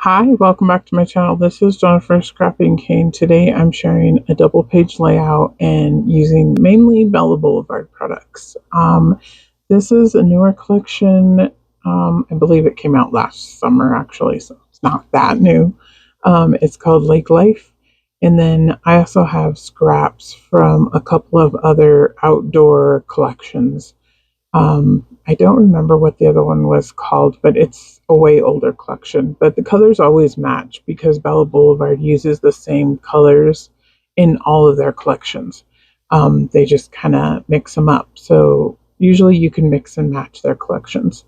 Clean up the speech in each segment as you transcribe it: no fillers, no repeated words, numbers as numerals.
Hi, welcome back to my channel. This is Jennifer Scrapping Cane. Today I'm sharing a double page layout and using mainly Bella Blvd products. This is a newer collection. I believe it came out last summer actually, so it's not that new. It's called Lake Life. And then I also have scraps from a couple of other outdoor collections. I don't remember what the other one was called, but it's a way older collection. But the colors always match because Bella Blvd uses the same colors in all of their collections. They just kind of mix them up. So usually you can mix and match their collections.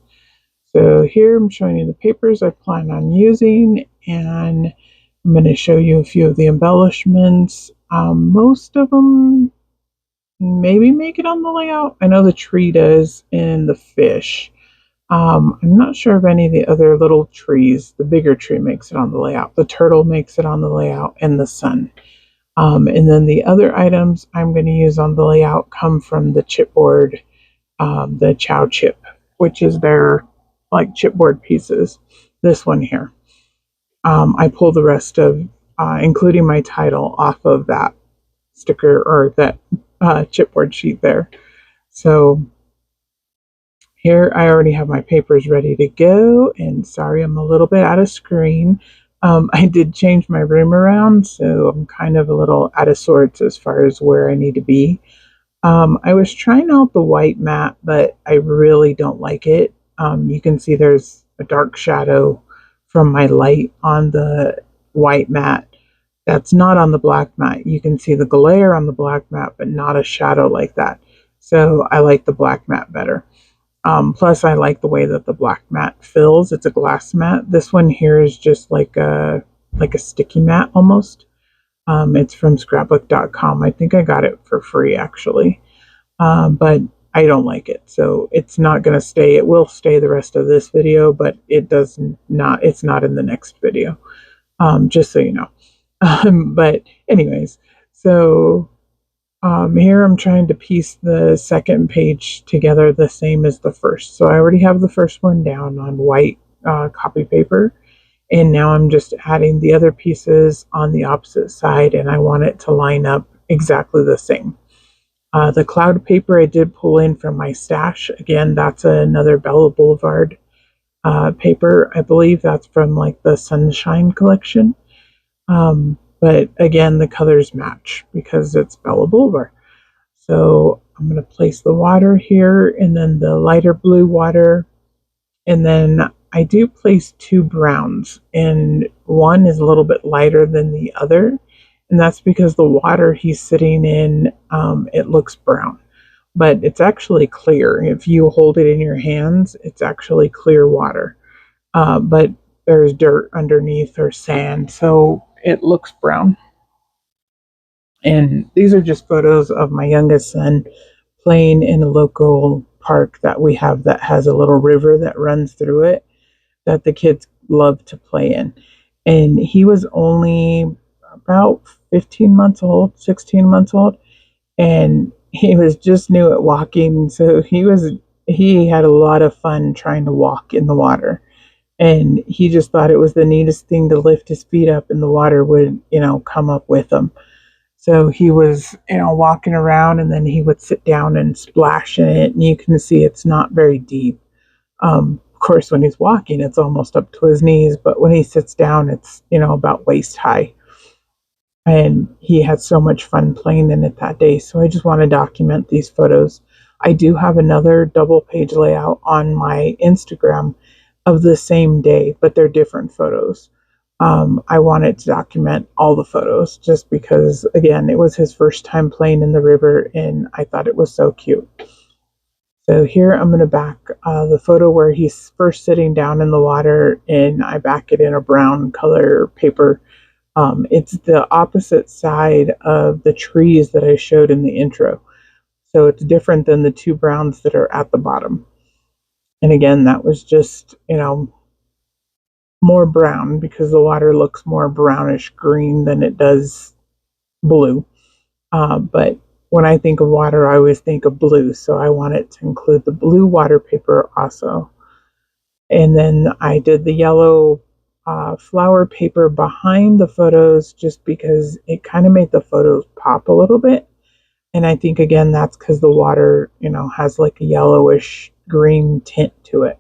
So here I'm showing you the papers I plan on using, and I'm going to show you a few of the embellishments. Most of them maybe make it on the layout. I know the tree does and the fish. I'm not sure of any of the other little trees. The bigger tree makes it on the layout. The turtle makes it on the layout, and the sun. And then the other items I'm going to use on the layout come from the chipboard, the Chow chip, which is their like chipboard pieces. This one here. I pull the rest of, including my title, off of that sticker or that chipboard sheet there. So here I already have my papers ready to go, and sorry I'm a little bit out of screen. I did change my room around, so I'm kind of a little out of sorts as far as where I need to be. I was trying out the white mat, but I really don't like it. You can see there's a dark shadow from my light on the white mat. That's not on the black mat. You can see the glare on the black mat, but not a shadow like that. So I like the black mat better. Plus, I like the way that the black mat fills. It's a glass mat. This one here is just like a sticky mat almost. It's from scrapbook.com. I think I got it for free actually, but I don't like it, so it's not going to stay. It will stay the rest of this video, but it does not. It's not in the next video. Just so you know. But anyways, so here I'm trying to piece the second page together the same as the first. So I already have the first one down on white copy paper, and now I'm just adding the other pieces on the opposite side, and I want it to line up exactly the same. The cloud paper I did pull in from my stash. Again, that's another Bella Blvd paper. I believe that's from like the Sunshine collection. But again, the colors match because it's Bella Blvd. So I'm going to place the water here, and then the lighter blue water, and then I do place two browns, and one is a little bit lighter than the other, and that's because the water he's sitting in, it looks brown, but it's actually clear. If you hold it in your hands, it's actually clear water, but there's dirt underneath or sand, so it looks brown. And these are just photos of my youngest son playing in a local park that we have that has a little river that runs through it that the kids love to play in. And he was only about 15 months old, 16 months old, and he was just new at walking, so he had a lot of fun trying to walk in the water. And he just thought it was the neatest thing to lift his feet up and the water would, come up with him. So he was, walking around, and then he would sit down and splash in it, and you can see it's not very deep. Of course, when he's walking, it's almost up to his knees, but when he sits down, it's, about waist high. And he had so much fun playing in it that day. So I just want to document these photos. I do have another double page layout on my Instagram of the same day, but they're different photos. I wanted to document all the photos just because, again, it was his first time playing in the river, and I thought it was so cute. So here I'm going to back the photo where he's first sitting down in the water, and I back it in a brown color paper. It's the opposite side of the trees that I showed in the intro. So it's different than the two browns that are at the bottom. And again, that was just, more brown because the water looks more brownish green than it does blue. But when I think of water, I always think of blue, so I wanted to include the blue water paper also. And then I did the yellow flower paper behind the photos just because it kind of made the photos pop a little bit. And I think, again, that's because the water, has like a yellowish green tint to it.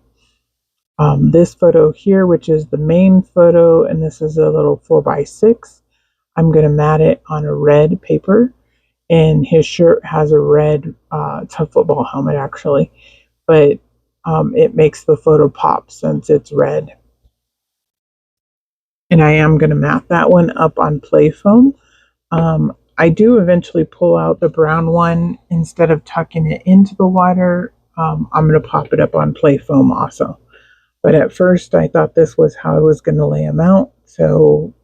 This photo here, which is the main photo, and this is a little 4x6, I'm going to mat it on a red paper. And his shirt has a red, it's a football helmet actually, but it makes the photo pop since it's red. And I am going to mat that one up on play foam. I do eventually pull out the brown one instead of tucking it into the water. I'm going to pop it up on play foam also. But at first I thought this was how I was going to lay them out. So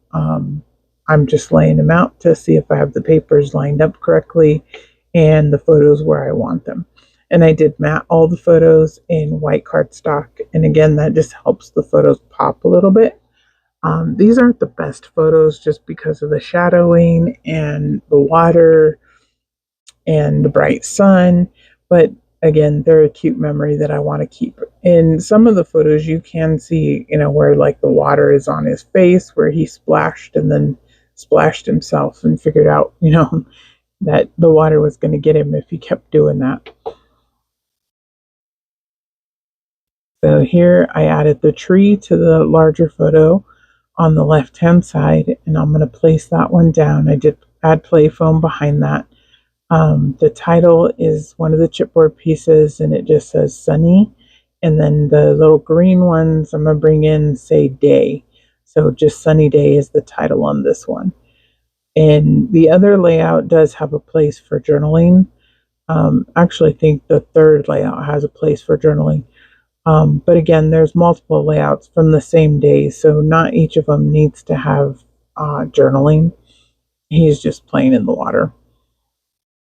I'm just laying them out to see if I have the papers lined up correctly and the photos where I want them. And I did mat all the photos in white cardstock. And again, that just helps the photos pop a little bit. These aren't the best photos just because of the shadowing and the water and the bright sun. But again, they're a cute memory that I want to keep. In some of the photos, you can see, where like the water is on his face, where he splashed and then splashed himself and figured out, that the water was going to get him if he kept doing that. So here I added the tree to the larger photo on the left hand side, and I'm going to place that one down. I did add play foam behind that. The title is one of the chipboard pieces, and it just says sunny, and then the little green ones I'm going to bring in say day, so just sunny day is the title on this one. And the other layout does have a place for journaling. Actually, I think the third layout has a place for journaling. But again, there's multiple layouts from the same day, so not each of them needs to have journaling. He's just playing in the water.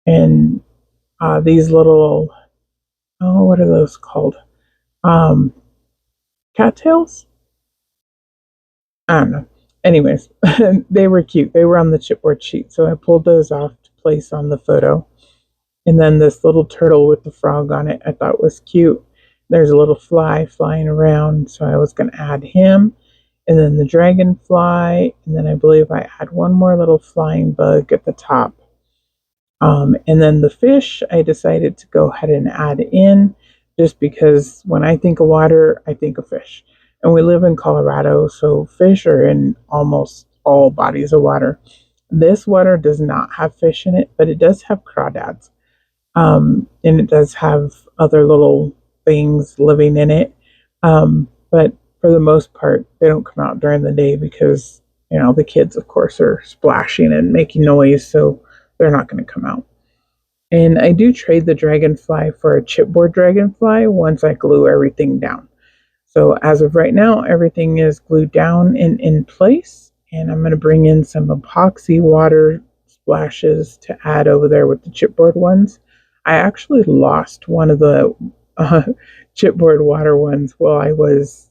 And these little, what are those called? Cattails? I don't know. Anyways, they were cute. They were on the chipboard sheet, so I pulled those off to place on the photo. And then this little turtle with the frog on it I thought was cute. There's a little fly flying around, so I was going to add him. And then the dragonfly, and then I believe I add one more little flying bug at the top. And then the fish, I decided to go ahead and add in, just because when I think of water, I think of fish. And we live in Colorado, so fish are in almost all bodies of water. This water does not have fish in it, but it does have crawdads. And it does have other little things living in it. But for the most part, they don't come out during the day because, the kids, of course, are splashing and making noise, so they're not going to come out. And I do trade the dragonfly for a chipboard dragonfly once I glue everything down. So as of right now, everything is glued down and in place. And I'm going to bring in some epoxy water splashes to add over there with the chipboard ones. I actually lost one of the chipboard water ones while I was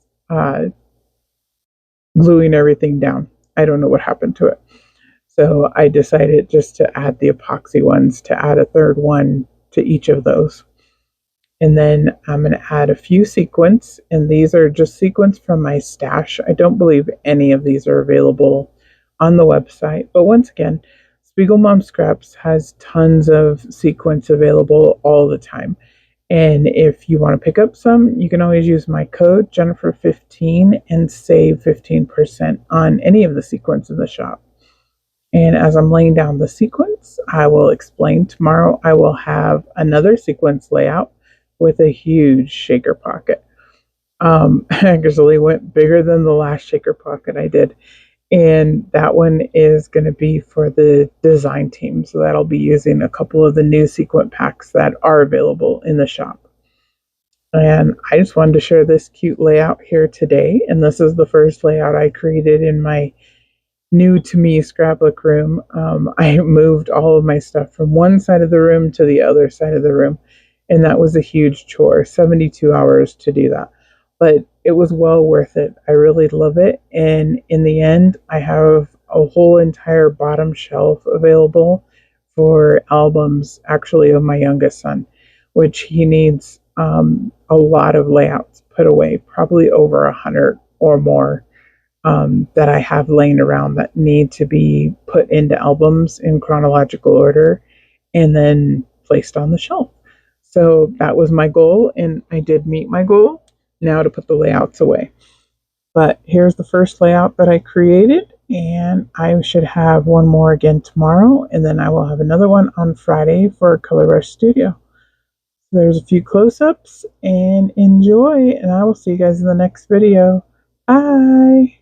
gluing everything down. I don't know what happened to it. So I decided just to add the epoxy ones, to add a third one to each of those. And then I'm going to add a few sequins, and these are just sequins from my stash. I don't believe any of these are available on the website, but once again, Spiegelmom Scraps has tons of sequins available all the time. And if you want to pick up some, you can always use my code Jennifer15 and save 15% on any of the sequins in the shop. And as I'm laying down the sequins, I will explain tomorrow. I will have another sequence layout with a huge shaker pocket. I actually went bigger than the last shaker pocket I did. And that one is going to be for the design team. So that'll be using a couple of the new sequin packs that are available in the shop. And I just wanted to share this cute layout here today. And this is the first layout I created in my new to me scrapbook room. I moved all of my stuff from one side of the room to the other side of the room. And that was a huge chore, 72 hours to do that. But it was well worth it. I really love it. And in the end, I have a whole entire bottom shelf available for albums, actually, of my youngest son, which he needs a lot of layouts put away, probably over 100 or more. that I have laying around that need to be put into albums in chronological order and then placed on the shelf. So that was my goal, and I did meet my goal. Now to put the layouts away. But here's the first layout that I created, and I should have one more again tomorrow, and then I will have another one on Friday for Color Rush Studio. So there's a few close-ups, and enjoy, and I will see you guys in the next video. Bye!